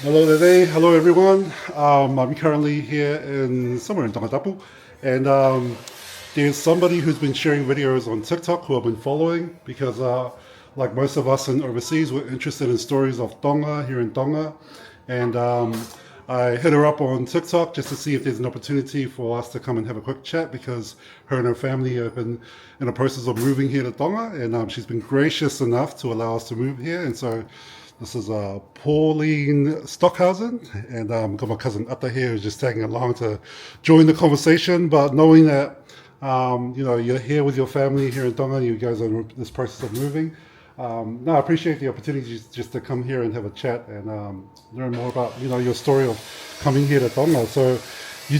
Hello there, hello everyone. I'm currently here in somewhere in Tonga, and there's somebody who's been sharing videos on TikTok who I've been following because, like most of us in overseas, we're interested in stories of Tonga here in Tonga, and I hit her up on TikTok just to see if there's an opportunity for us to come and have a quick chat because her and her family have been in the process of moving here to Tonga, and she's been gracious enough to allow us to move here, and so. This is Pauline Stockhausen, and got my cousin Atta here who's just tagging along to join the conversation. But knowing that you're here with your family here in Tonga, you guys are in this process of moving. No, I appreciate the opportunity just to come here and have a chat and learn more about your story of coming here to Tonga. So we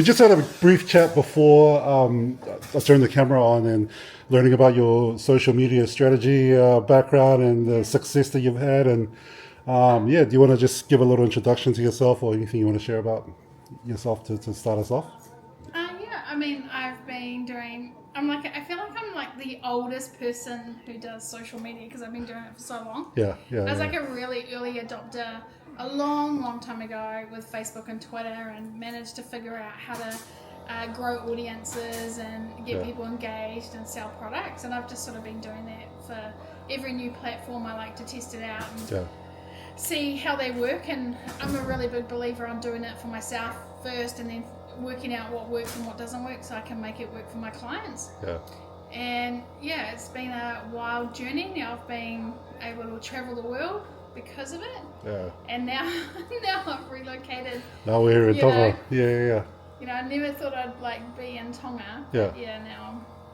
just had a brief chat before I turned the camera on and learning about your social media strategy background and the success that you've had. And yeah, do you want to just give a little introduction to yourself or anything you want to share about yourself to start us off? Yeah, I mean, I've been doing. I feel like I'm like the oldest person who does social media because I've been doing it for so long. Yeah, yeah. I was Yeah. like a really early adopter a long, long time ago with Facebook and Twitter, and managed to figure out how to grow audiences and get people engaged and sell products. And I've just sort of been doing that for every new platform. I like to test it out and Yeah. see how they work. And I'm a really big believer on doing it for myself first, and then working out what works and what doesn't work so I can make it work for my clients. Yeah. And yeah, it's been a wild journey. Now I've been able to travel the world because of it. Yeah. And now I've relocated. Now we're here in You Tonga. know. Yeah. I never thought I'd be in Tonga. Yeah. But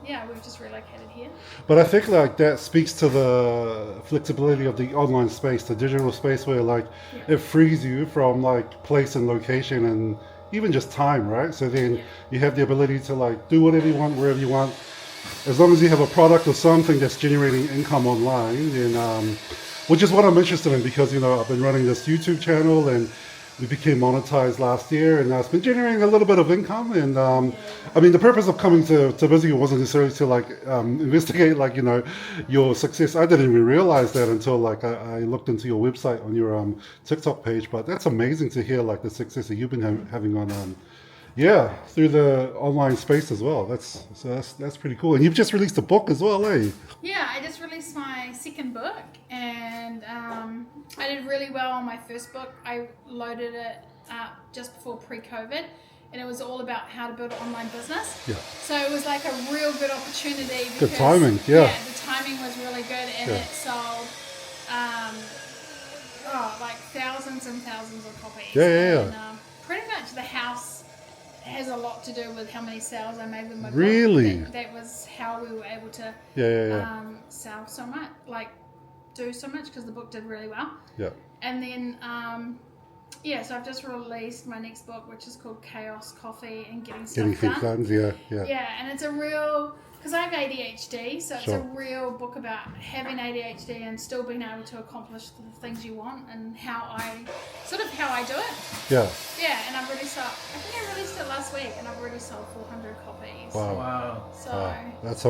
now we've just relocated here. But I think like that speaks to the flexibility of the online space, the digital space where it frees you from like place and location and even just time, right? So then you have the ability to do whatever you want, wherever you want. As long as you have a product or something that's generating income online, then which is what I'm interested in because I've been running this YouTube channel and we became monetized last year, and it's been generating a little bit of income. And I mean, the purpose of coming to visit you wasn't necessarily to investigate your success. I didn't even realize that until I looked into your website on your TikTok page. But that's amazing to hear the success that you've been having on through the online space as well. That's pretty cool. And you've just released a book as well, eh? Yeah, I just released my second book, and I did really well on my first book. I loaded it up just before pre-COVID, and it was all about how to build an online business. Yeah. So it was like a real good opportunity. Because, good timing, yeah. The timing was really good, and it sold like thousands and thousands of copies. Yeah. And, pretty much the house has a lot to do with how many sales I made with my Really? book. That was how we were able to sell so much, do so much, because the book did really well. Yeah. And then, so I've just released my next book, which is called Chaos Coffee and Getting Stuff Done. Yeah. Yeah, and it's a real, because I have ADHD, so it's a real book about having ADHD and still being able to accomplish the things you want and how I do it. Yeah. Yeah, and I released it last week, and I've already sold 400 copies. Wow. So That's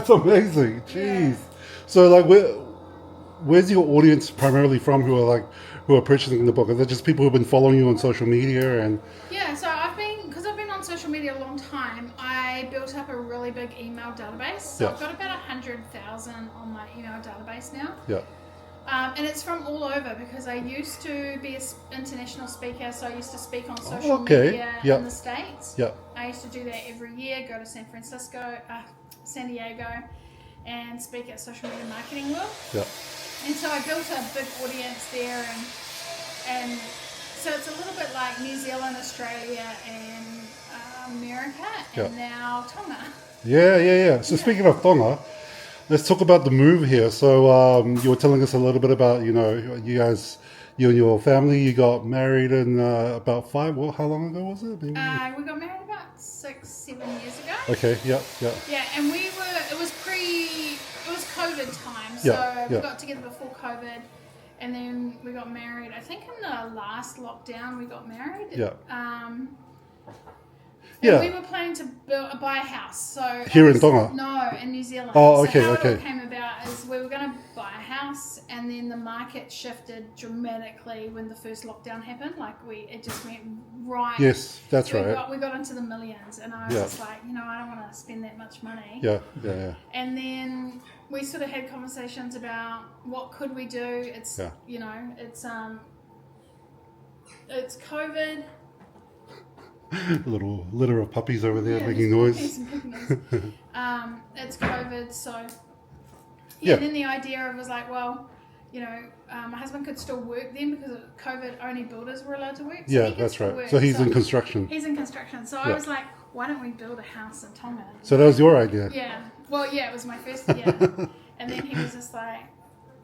amazing. Jeez. So where's your audience primarily from who are purchasing the book? Are they just people who've been following you on social media and? Yeah, so because I've been on social media a long time, I built up a really big email database. So I've got about 100,000 on my email database now. Yeah. And it's from all over because I used to be an international speaker, so I used to speak on social media in the States. Yeah. I used to do that every year, go to San Diego, and speak at Social Media Marketing World. Yeah. And so I built a big audience there, and so it's a little bit like New Zealand, Australia, and America, and now Tonga. Yeah. So speaking of Tonga, let's talk about the move here. So you were telling us a little bit about, you and your family, you got married in about how long ago was it? We got married about 6-7 years ago. Okay, yeah. Yeah, and it was COVID time, so we got together before COVID, and then we got married. I think in the last lockdown we got married. Yeah. Yeah. And we were planning to buy a house. So Here in Tonga? No, in New Zealand. Oh, okay, so how okay. it all came about is we were going to buy a house, and then the market shifted dramatically when the first lockdown happened. Like it just went right. Yes, that's right. We got into the millions, and I was just like, I don't want to spend that much money. Yeah. And then we sort of had conversations about what could we do. It's it's COVID. A little litter of puppies over there making noise. It's COVID, so Yeah. And then the idea was like, well, my husband could still work then because of COVID, only builders were allowed to work. So Yeah, that's right. So he's in construction. He's in construction. So I was like, why don't we build a house in Tonga? So that was your idea. Yeah. Well, it was my first year, and then he was just like,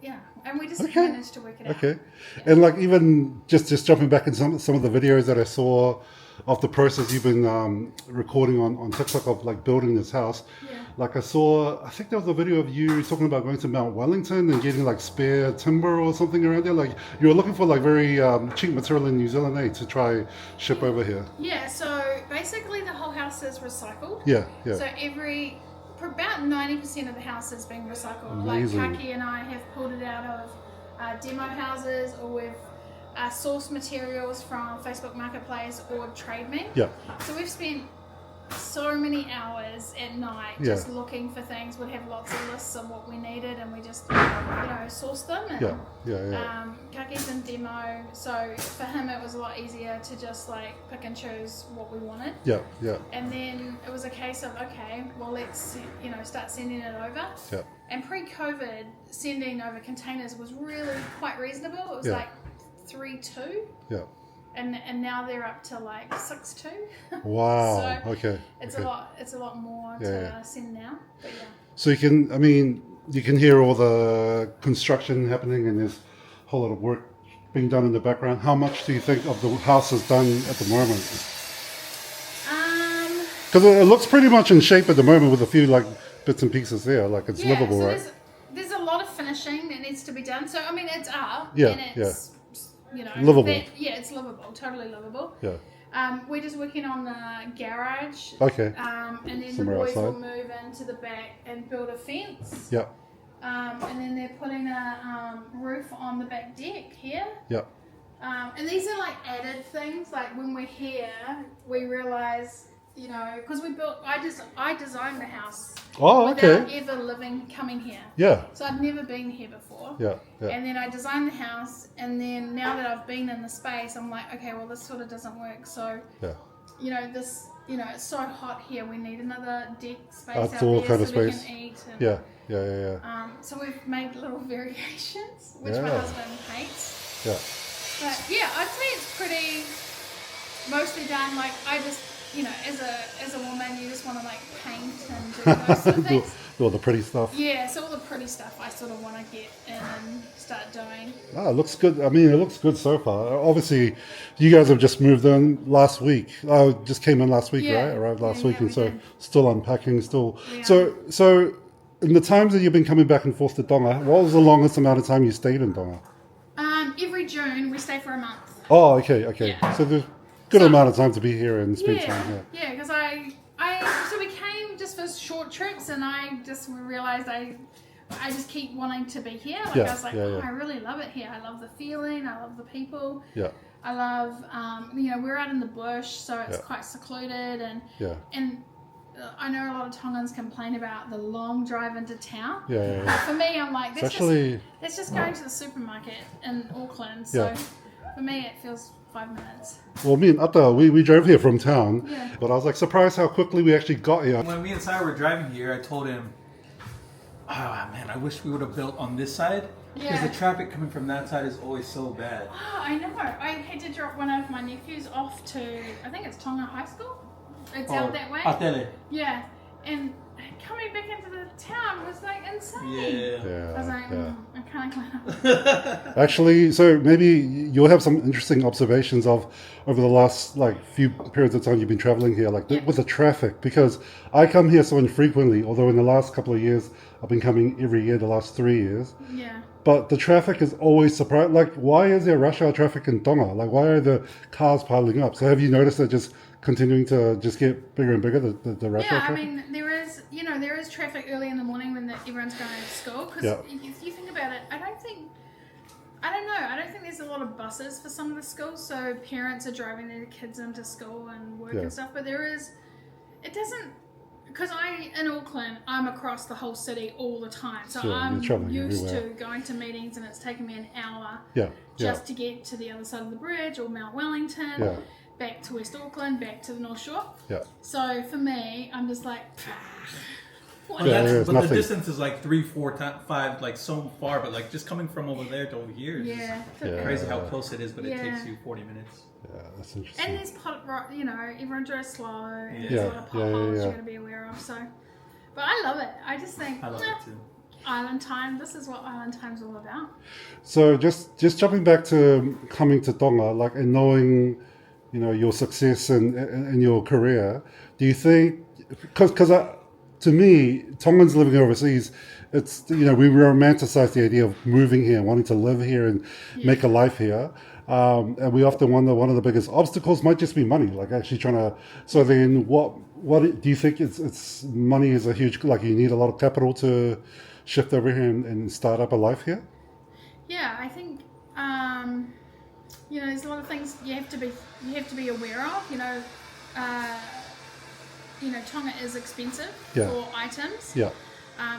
yeah, and we just managed to work it out. Okay, and like even just jumping back in some of the videos that I saw of the process you've been recording on TikTok of like building this house. Yeah. Like I think there was a video of you talking about going to Mount Wellington and getting like spare timber or something around there. Like you were looking for like very cheap material in New Zealand to try ship over here. Yeah, so basically the whole house is recycled. Yeah. So about 90% of the house is being recycled. Amazing. Like Kaki and I have pulled it out of demo houses, or we've sourced materials from Facebook Marketplace or Trade Me. Yeah. So we've spent so many hours at night just looking for things. We'd have lots of lists of what we needed, and we just sourced them. And, Kaki's in demo, so for him it was a lot easier to just like pick and choose what we wanted. Yeah. And then it was a case of, okay, well, let's start sending it over. Yeah. And pre-COVID, sending over containers was really quite reasonable. It was like 3.2. Yeah. And now they're up to like 6.2. Wow. So okay. It's a lot more to send now. But yeah. So you can hear all the construction happening, and there's a whole lot of work being done in the background. How much do you think of the house is done at the moment? Because it looks pretty much in shape at the moment with a few like bits and pieces there. Like it's livable, so right? There's a lot of finishing that needs to be done. So I mean, it's up. Yeah, and it's, livable. It's livable, totally livable. Yeah. We're just working on the garage. Okay. And then Somewhere the boys outside. will move into the back and build a fence. Yeah. And then they're putting a roof on the back deck here. Yeah. And these are like added things. Like when we're here, we realize, because I designed the house. Oh, okay. Without ever coming here. Yeah. So I'd never been here before. Yeah. And then I designed the house, and then now that I've been in the space, I'm like, okay, well, this sort of doesn't work. So, this, it's so hot here. We need another deck space out Outdoor there kind of so we space. can eat. And, Yeah. So we've made little variations, which my Yeah. husband hates. Yeah. But yeah, I'd say it's pretty mostly done. Like I just, as a woman, you just want to like paint and do those sort of things. Do all the pretty stuff. Yeah, so all the pretty stuff I sort of want to get in and start doing. It looks good. I mean, it looks good so far. Obviously, you guys have just moved in last week. Just came in last week, Yeah. right? Arrived last Yeah, week, and we so did. still unpacking. Still. Yeah. So in the times that you've been coming back and forth to Tonga, what was the longest amount of time you stayed in Tonga? Every June we stay for a month. Oh, okay. Yeah. So there's good amount of time to be here and spend time. Yeah, because so we came just for short trips, and I just realized I just keep wanting to be here. Like I was like, I really love it here. I love the feeling. I love the people. Yeah. I love, we're out in the bush, so it's quite secluded, and I know a lot of Tongans complain about the long drive into town. Yeah. But for me, I'm like, that's actually just going to the supermarket in Auckland. So for me, it feels 5 minutes. Well, me and Atta, we drove here from town, Yeah. but I was like surprised how quickly we actually got here. When me and Sai were driving here, I told him, "Oh man, I wish we would have built on this side because Yeah. the traffic coming from that side is always so bad." Oh, I know. I had to drop one of my nephews off to, I think it's Tonga High School. It's out that way. Atele. Yeah. And coming back into the town was like insane. Yeah. I was like, yeah. I'm kind of glad. Actually, so maybe you'll have some interesting observations of over the last few periods of time you've been traveling here, with the traffic, because I come here so infrequently, although in the last couple of years I've been coming every year, the last 3 years. Yeah. But the traffic is always surprising. Why is there rush hour traffic in Tonga? Why are the cars piling up? So have you noticed it just continuing to just get bigger and bigger, the rush hour Yeah, I traffic? mean, there is traffic early in the morning when everyone's going to school. Because Yeah. if you think about it, I don't think there's a lot of buses for some of the schools, so parents are driving their kids into school and work Yeah. and stuff. But it doesn't, because in Auckland, I'm across the whole city all the time, so Sure, you're I'm travelling used everywhere. to going to meetings, and it's taken me an hour Yeah, just to get to the other side of the bridge or Mount Wellington, Yeah. back to West Auckland, back to the North Shore. yeah. So for me, I'm just like, what But, Yeah, is- there's but nothing. the distance is like 3, 4, 5, like so far. But like just coming from over there to over here is yeah, Yeah. crazy how close it is. But it Yeah. takes you 40 minutes. Yeah, that's interesting. And there's everyone drives slow, and Yeah. there's a lot of Yeah, yeah, potholes yeah. you got to be aware of. So, but I love it. I just think I love it too. Island time. This is what Island time's all about. So just jumping back to coming to Tonga, like, and knowing, your success in your career, do you think, because to me, Tongans living overseas, it's, we romanticize the idea of moving here, wanting to live here and make a life here. And we often wonder one of the biggest obstacles might just be money, like actually trying to, so then what do you think it's money is a huge, like you need a lot of capital to shift over here and start up a life here? Yeah, I think there's a lot of things you have to be aware of. Tonga is expensive Yeah. for items. Yeah,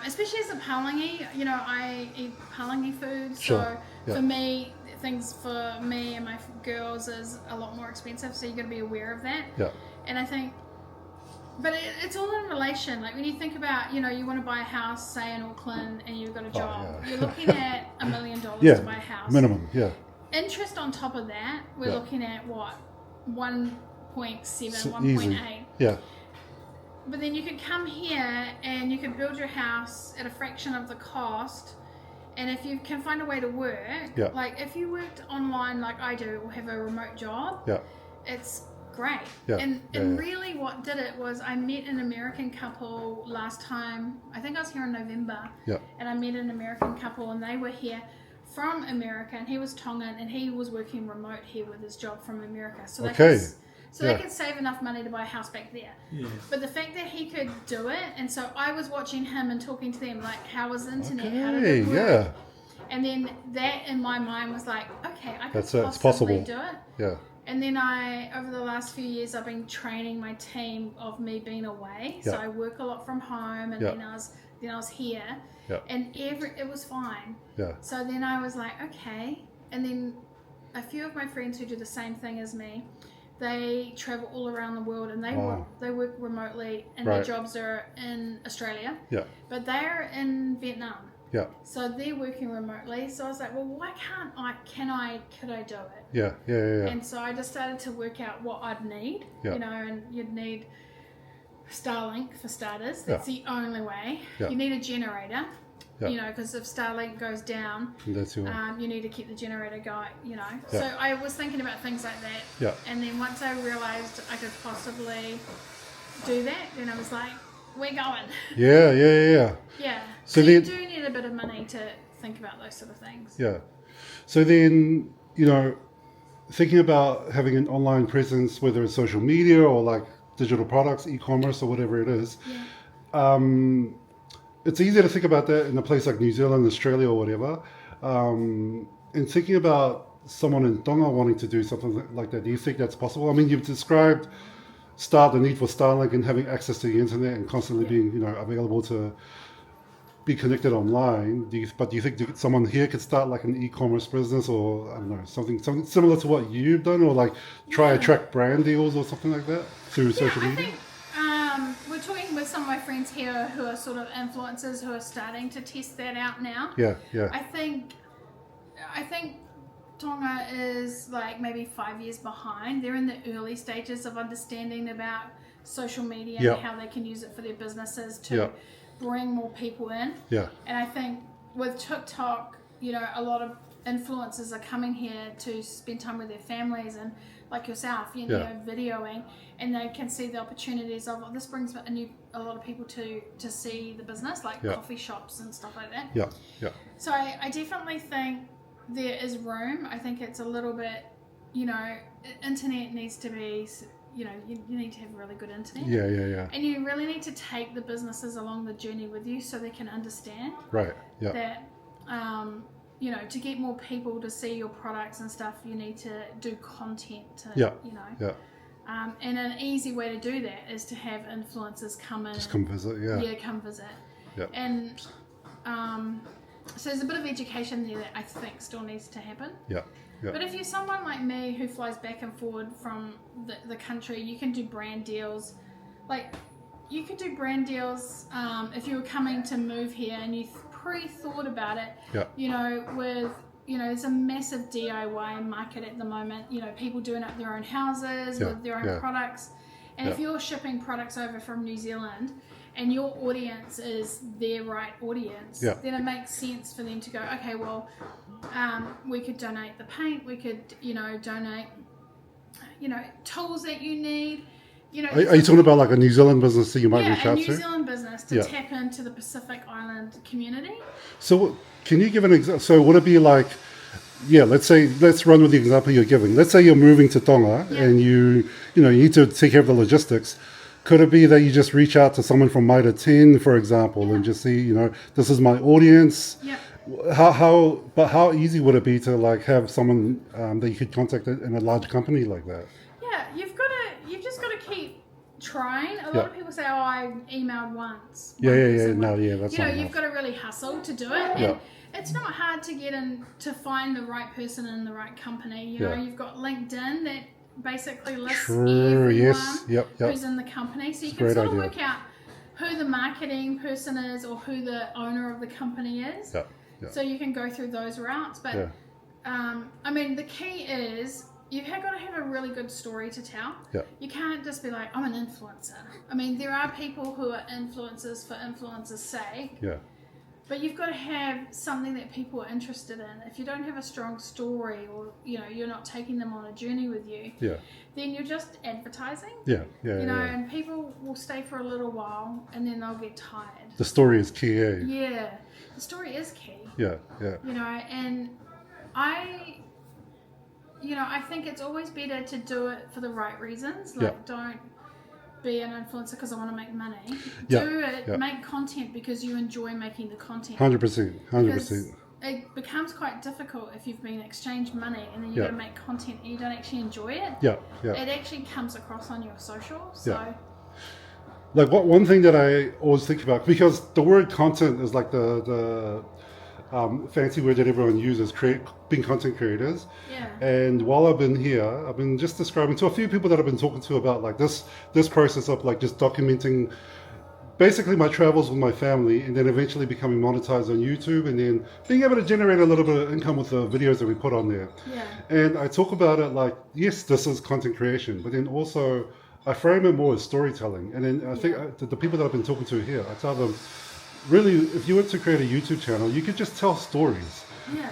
Especially as a Palangi, I eat Palangi food, Sure, so yeah. for me, things for me and my girls is a lot more expensive, so you got to be aware of that. yeah, And I think, but it's all in relation. Like when you think about, you want to buy a house, say in Auckland, and you've got a job, yeah. you're looking at $1 million yeah, to buy a house. minimum, yeah. Interest on top of that, we're Yeah. looking at what, 1.7, So 1.8. easy. Yeah, But then you could come here and you could build your house at a fraction of the cost. And if you can find a way to work, Yeah. like if you worked online like I do or have a remote job, yeah, it's great. Yeah, And yeah, and yeah. really what did it was I met an American couple last time. I think I was here in November. yeah, And I met an American couple and they were here from America, and he was Tongan and he was working remote here with his job from America. So they Okay. they Yeah. could save enough money to buy a house back there. Yeah. But the fact that he could do it, and so I was watching him and talking to them, like, how was the internet? How did okay, it work? yeah, And then that in my mind was like, okay, I could That's it, it's possibly possible. do it. yeah, And then over the last few years, I've been training my team of me being away. So Yeah. I work a lot from home, and Yeah. then I was here, Yeah. and it was fine. yeah, So then I was like, okay. And then a few of my friends who do the same thing as me, they travel all around the world, and Wow. they work remotely, and Right. their jobs are in Australia, yeah, but they're in Vietnam. yeah, So they're working remotely. So I was like, well, why could I do it? yeah, yeah, yeah, And so I just started to work out what I'd need, Yeah. and you'd need Starlink for starters. That's the only way. Yeah. You need a generator, Yeah. because if Starlink goes down, and that's your, you need to keep the generator going, Yeah. So I was thinking about things like that. Yeah. And then once I realized I could possibly do that, then I was like, we're going. yeah, yeah, yeah, yeah. Yeah. So So you then- do need a bit of money to think about those sort of things. Yeah. So then, thinking about having an online presence, whether it's social media or like digital products, e-commerce or whatever it is, it's easier to think about that in a place like New Zealand, Australia or whatever. And thinking about someone in Tonga wanting to do something like that, do you think that's possible? I mean, you've described the need for Starlink and having access to the internet and constantly being, available to be connected online. But do you think someone here could start like an e-commerce business, or I don't know, something similar to what you've done, or like try attract brand deals or something like that through social I media? think we're talking with some of my friends here who are sort of influencers who are starting to test that out now. Yeah, yeah, I think Tonga is like maybe 5 years behind. They're in the early stages of understanding about social media Yeah. and how they can use it for their businesses to Yeah. bring more people in. yeah, And I think with TikTok, a lot of influencers are coming here to spend time with their families and like yourself, Yeah. videoing, and they can see the opportunities of this brings a lot of people to see the business, like Yeah. coffee shops and stuff like that. yeah, yeah, So I definitely think there is room. I think it's a little bit, internet needs to be, you need to have really good internet. Yeah. And you really need to take the businesses along the journey with you so they can understand Right. Yeah. that, to get more people to see your products and stuff, you need to do content to, Yeah. and an easy way to do that is to have influencers come in. Just come visit. Yeah. Yeah, come visit. Yeah. And so there's a bit of education there that I think still needs to happen. Yeah. Yeah. But if you're someone like me who flies back and forward from the country, you can do brand deals. Like, you could do brand deals if you were coming to move here and you pre-thought about it. Yeah. With, there's a massive DIY market at the moment. People doing up their own houses with their own products. And if you're shipping products over from New Zealand and your audience is their right audience, then it makes sense for them to go, okay, well, we could donate the paint, we could, donate, tools that you need. Are you talking about like a New Zealand business that you might reach out to? Yeah, a New Zealand business to tap into the Pacific Island community. So can you give an example? So would it be like, let's run with the example you're giving. Let's say you're moving to Tonga and you need to take care of the logistics. Could it be that you just reach out to someone from Mitre 10, for example, and just see, this is my audience? Yeah. How easy would it be to like have someone that you could contact in a large company like that? Yeah, you've just got to keep trying. A lot of people say, "Oh, I emailed once." That's not you've got to really hustle to do it. And it's not hard to get in to find the right person in the right company. You've got LinkedIn that basically lists everyone who's in the company, so you can sort of work out who the marketing person is or who the owner of the company is. So you can go through those routes. But the key is you've got to have a really good story to tell. You can't just be like, I'm an influencer. There are people who are influencers for influencers' sake. But you've got to have something that people are interested in. If you don't have a strong story, or you're not taking them on a journey with you, then you're just advertising. And people will stay for a little while, and then they'll get tired. The story is key, eh? Yeah, the story is key. And I think it's always better to do it for the right reasons. Like, don't be an influencer because I want to make money. Do it, make content because you enjoy making the content. 100%. It becomes quite difficult if you've been exchanged money and then you've got to make content and you don't actually enjoy it. It actually comes across on your social. So, like one thing that I always think about, because the word content is like the fancy word that everyone uses, being content creators. And while I've been here, I've been just describing to a few people that I've been talking to about like this process of like just documenting basically my travels with my family, and then eventually becoming monetized on YouTube, and then being able to generate a little bit of income with the videos that we put on there. And I talk about it like, yes, this is content creation, but then also I frame it more as storytelling. And then I think the people that I've been talking to here, I tell them, really, if you were to create a YouTube channel, you could just tell stories.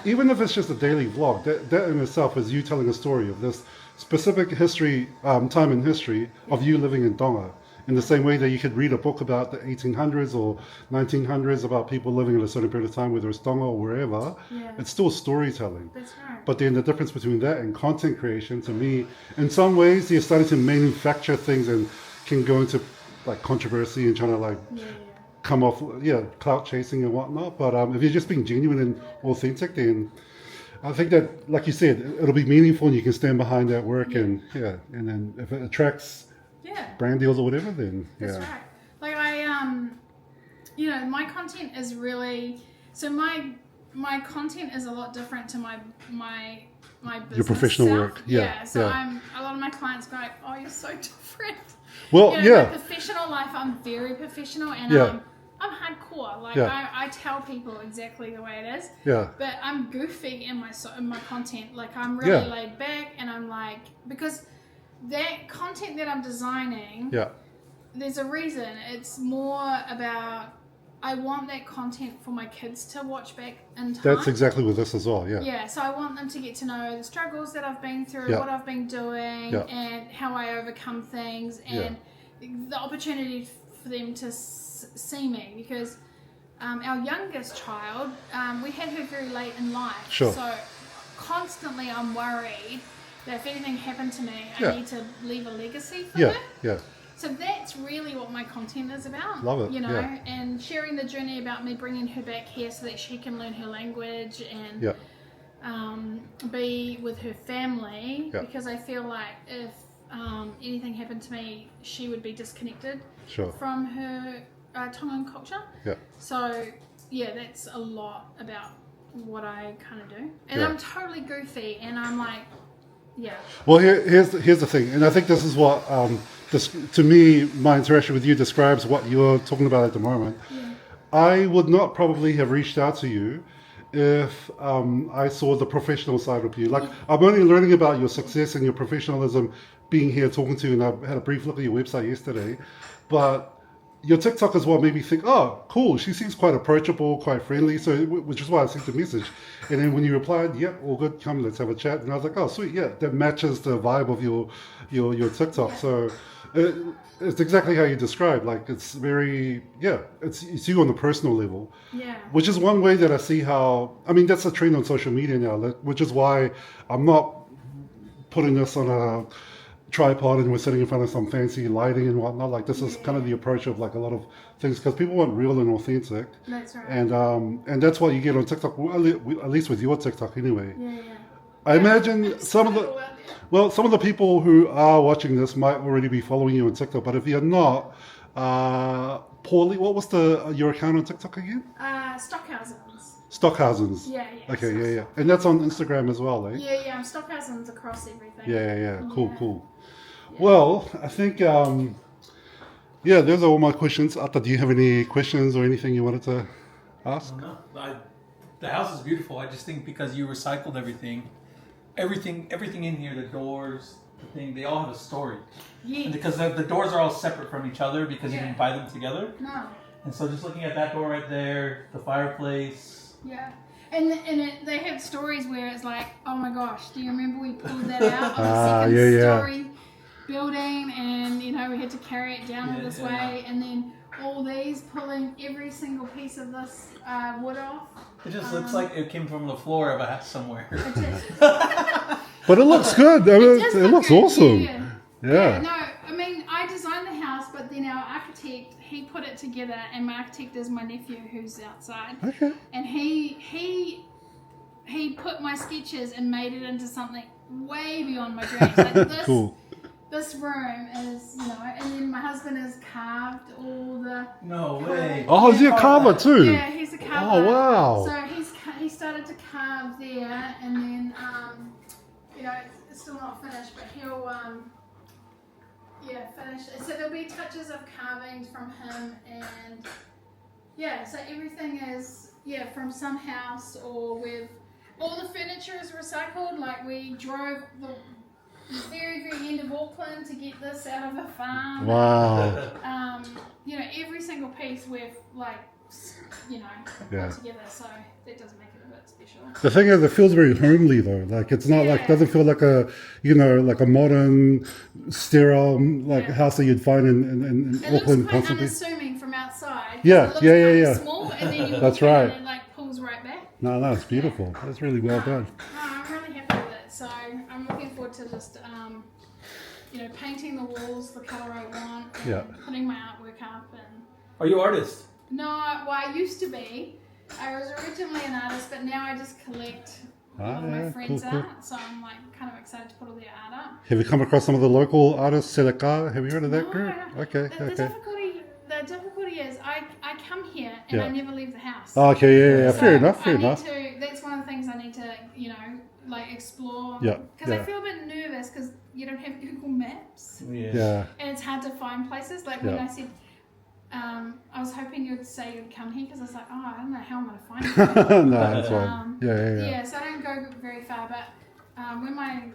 Even if it's just a daily vlog, that in itself is you telling a story of this specific history, time in history of you living in Tonga. In the same way that you could read a book about the 1800s or 1900s about people living in a certain period of time, whether it's Tonga or wherever, it's still storytelling. That's right. But then the difference between that and content creation, to me, in some ways, you're starting to manufacture things and can go into like controversy and trying to like come off, clout chasing and whatnot. But if you're just being genuine and authentic, then I think that, like you said, it'll be meaningful and you can stand behind that work. And then if it attracts brand deals or whatever, then that's right. Like my content is really, so my content is a lot different to my business your professional self. work. So a lot of my clients go like, oh, you're so different. Well, my professional life, I'm very professional, and I'm hardcore. Like I tell people exactly the way it is. But I'm goofy in my content. Like I'm really laid back, and I'm like, because that content that I'm designing, there's a reason. It's more about, I want that content for my kids to watch back in time. That's exactly with this as well, so I want them to get to know the struggles that I've been through, what I've been doing, and how I overcome things, and the opportunity for them to see me, because our youngest child, we had her very late in life. So constantly I'm worried that if anything happened to me, Yeah. I need to leave a legacy for Yeah, her. yeah, So that's really what my content is about. Love it, You know, yeah. and sharing the journey about me bringing her back here so that she can learn her language and yeah, be with her family. Yeah. Because I feel like if anything happened to me, she would be disconnected sure. from her Tongan culture. Yeah, So yeah, that's a lot about what I kind of do. And Yeah. I'm totally goofy, and I'm like, yeah. Well, here's the thing, and I think this is what to me, my interaction with you describes what you're talking about at the moment. Yeah. I would not probably have reached out to you if I saw the professional side of you. Like, I'm only learning about your success and your professionalism being here talking to you, and I had a brief look at your website yesterday, but your TikTok is what made me think, oh, cool, she seems quite approachable, quite friendly, so which is why I sent the message. And then when you replied, yep, all good, come, let's have a chat. And I was like, oh, sweet, yeah, that matches the vibe of your TikTok. Yeah. So it's exactly how you described. Like, it's very, yeah, it's you on the personal level. Yeah. Which is one way that I see how, I mean, that's a trend on social media now, which is why I'm not putting this on a tripod and we're sitting in front of some fancy lighting and whatnot. Like, this is kind of the approach of like a lot of things, because people want real and authentic. That's right. And that's what you get on TikTok, at least with your TikTok anyway. Yeah. I imagine It's some of so the out there. well, some of the people who are watching this might already be following you on TikTok, but if you're not, Paulie, what was your account on TikTok again? Stockhausens. Stockhausens. Yeah. Okay, yeah. And that's on Instagram as well, eh? Yeah, Stockhausens across everything. Yeah. Cool, Yeah. cool. Well, I think, those are all my questions. Atta, do you have any questions or anything you wanted to ask? No, the house is beautiful. I just think because you recycled everything in here, the doors, the thing, they all have a story. Yeah. And because the doors are all separate from each other because you Yeah. didn't buy them together. No. And so just looking at that door right there, the fireplace. Yeah. And they have stories where it's like, oh my gosh, do you remember we pulled that out of the second yeah. story building, and we had to carry it down all this way, and then all these pulling every single piece of this wood off. It just looks like it came from the floor of a house somewhere. It just- But it looks good. I mean, does it look looks good. awesome. Yeah. No, I mean, I designed the house, but then our architect, he put it together, and my architect is my nephew who's outside. Okay. And he put my sketches and made it into something way beyond my dreams. Like this, Cool. this room is, and then my husband has carved all the... No way. Oh, is he a carver too? Yeah, he's a carver. Oh, wow. So he started to carve there, and then, it's still not finished, but he'll, finish. So there'll be touches of carvings from him, and so everything is, from some house, or with all the furniture is recycled. Like, we drove the very, very end of Auckland to get this out of a farm. Wow. Every single piece we've Yeah. put together, so that does make it a bit special. The thing is, it feels very homely though. Like, it's not like, doesn't feel like like a modern, sterile, house that you'd find in It Auckland looks quite constantly. unassuming from outside. Yeah, It looks yeah. kind of small, and then you That's walk in right. and it pulls right back. No, it's beautiful. That's really well done. No, I'm really happy with it. So I'm looking forward to just painting the walls the colour I want, and putting my artwork up. And Are you an artist? no, I used to be. I was originally an artist, but now I just collect all of my friends' cool. art. So I'm kind of excited to put all their art up. Have you come across some of the local artists, Sedaka? Have you heard of that No, group? no. Okay. The difficulty is I come here and I never leave the house. Oh, okay, yeah. So Fair enough. That's one of the things I need to, explore. Yeah, Because I feel a bit nervous because you don't have Google Maps. Yeah. And it's hard to find places. Like when I said, I was hoping you'd say you'd come here because I was like, I don't know how I'm going to find you. No, that's fine. Yeah. So I don't go very far, but when my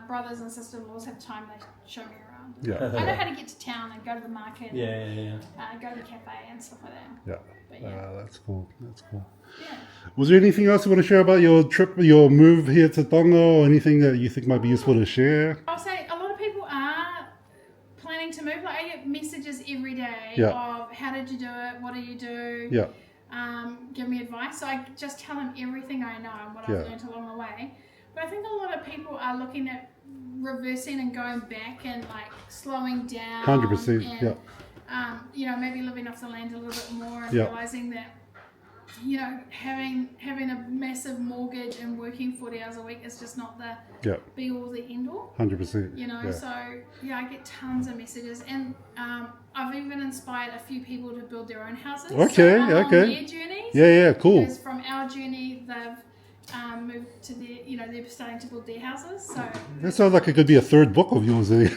brothers and sister-in-laws have time, they show me around. Yeah. I know how to get to town and go to the market. Yeah. Go to the cafe and stuff like that. Yeah. But That's cool. yeah. Was there anything else you want to share about your trip, your move here to Tonga, or anything that you think might be useful to share? I'll say a lot of people are planning to move. Like, I get messages every day of how did you do it? What do you do? Yeah. Give me advice. So I just tell them everything I know and what I've learned along the way. But I think a lot of people are looking at reversing and going back and like slowing down. 100%, and, yeah. You know, maybe living off the land a little bit more and Yeah. realizing that, you know, having a massive mortgage and working 40 hours a week is just not the Yeah, be all the end all. 100%. You know, yeah. so yeah, I get tons of messages, and I've even inspired a few people to build their own houses. Okay, so I'm okay. on their journeys. Yeah, cool. Because from our journey, they've moved to their, you know, they're starting to build their houses. So That sounds like it could be a third book of yours, eh?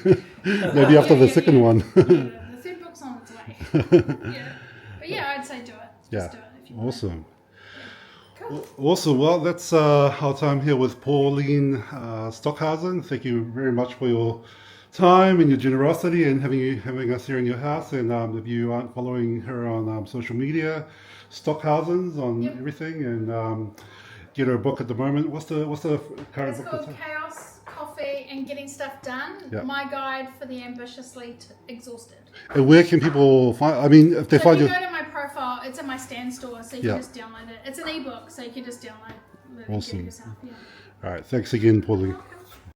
Maybe after the second one. yeah, the third book's on its way. Yeah, but yeah, I'd say do it. Just do it if you want. Awesome. Cool. Awesome. Well, that's our time here with Pauline Stockhausen. Thank you very much for your time and your generosity and having us here in your house. And if you aren't following her on social media, Stockhausen's on Yep. everything, and get her book at the moment. What's the current It's book? called Chaos, Coffee, and Getting Stuff Done. Yeah. My guide for the ambitiously exhausted. And where can people find? I mean, if they So find if you. you go to my profile, it's in my stand store, so you Yeah. can just download it. It's an ebook, so you can just download it and get Awesome. it yourself. Yeah. All right. Thanks again, Pauline. Welcome.